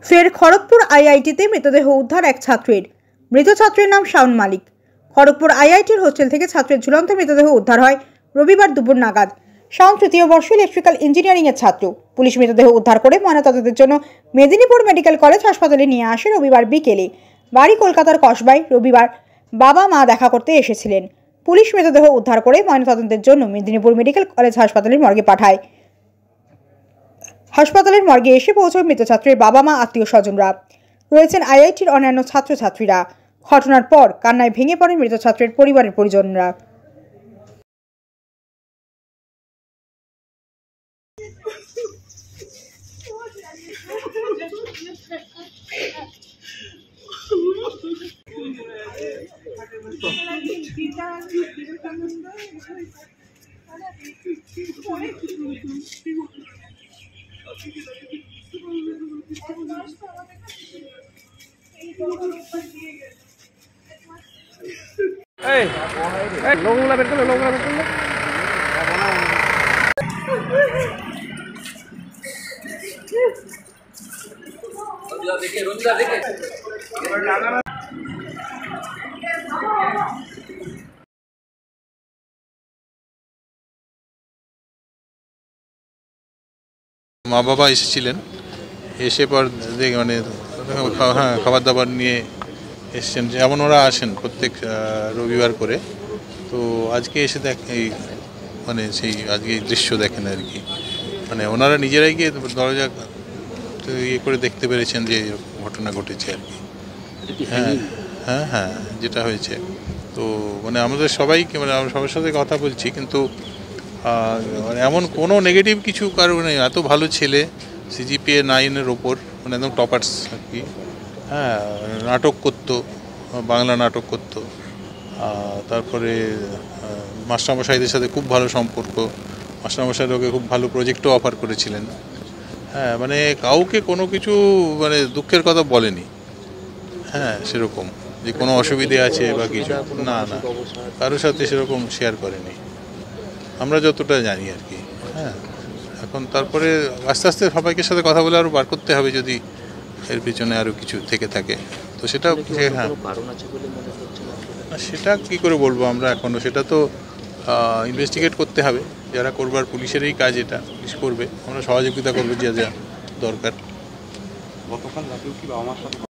ফের খড়গপুর আইআইটিতে মৃতদেহ উদ্ধার এক ছাত্রের। মৃত ছাত্রের নাম শাওন মালিক। খড়গপুর আইআইটির হোস্টেল থেকে ছাত্রের ঝুলন্ত মৃতদেহ উদ্ধার হয় রবিবার দুপুর নাগাদ। শাওন তৃতীয় বর্ষ ইলেকট্রিক্যাল ইঞ্জিনিয়ারিং এর ছাত্র। পুলিশ মৃতদেহ উদ্ধার করে ময়নাতদন্তের জন্য মেদিনীপুর মেডিকেল কলেজ হাসপাতালে নিয়ে আসে রবিবার বিকেলে। বাড়ি কলকাতার কসবায়। রবিবার বাবা মা দেখা করতে এসেছিলেন। পুলিশ মৃতদেহ উদ্ধার করে ময়নাতদন্তের জন্য মেদিনীপুর মেডিকেল কলেজ হাসপাতালের মর্গে পাঠায়। হাসপাতালের মর্গে এসে পৌঁছয় মৃত ছাত্রের বাবা মা, আত্মীয় স্বজনরা। রয়েছেন আইআইটির অন্যান্য ছাত্রছাত্রীরা। ঘটনার পর কান্নায় ভেঙে পড়েন মৃত ছাত্রের পরিবারের পরিজনরা। লোকগুলা বের করলো, লোকগুলা বের করলো। মা বাবা এসেছিলেন, এসে পর মানে হ্যাঁ খাবার দাবার নিয়ে এসছেন, যেমন ওরা আসেন প্রত্যেক রবিবার করে। তো আজকে এসে এই মানে সেই আজকে দৃশ্য দেখেন আর কি। মানে ওনারা নিজেরাই গিয়ে দরজা ইয়ে করে দেখতে পেরেছেন যে ঘটনা ঘটেছে আর কি। হ্যাঁ হ্যাঁ হ্যাঁ যেটা হয়েছে। তো মানে আমাদের সবাইকে মানে আমরা সবার সাথে কথা বলছি, কিন্তু এমন কোনো নেগেটিভ কিছু কারণ নেই। এত ভালো ছেলে, CGPA 9-এর ওপর, মানে একদম টপার্স আর কি। হ্যাঁ, নাটক করতো, বাংলা নাটক করতো। তারপরে মাস্টারমশাইদের সাথে খুব ভালো সম্পর্ক। মাস্টারমশাইরা ওকে খুব ভালো প্রজেক্টও অফার করেছিলেন। হ্যাঁ, মানে কাউকে কোনো কিছু মানে দুঃখের কথা বলেনি। হ্যাঁ, সেরকম যে কোনো অসুবিধে আছে বা কিছু না না কারোর সাথে সেরকম শেয়ার করেনি, আমরা যতটা জানি আর কি। হ্যাঁ, এখন তারপরে আস্তে আস্তে সবাইকে সাথে কথা বলে আরও বার করতে হবে যদি এর পিছনে আরও কিছু থেকে থাকে। তো সেটা হ্যাঁ, সেটা কী করে বলবো আমরা এখনও, সেটা তো ইনভেস্টিগেট করতে হবে। যারা করবার পুলিশেরই কাজ, এটা পুলিশ করবে, আমরা সহযোগিতা করবো যা যা দরকার। গতকাল রাতেও কি বাবা মার সাথে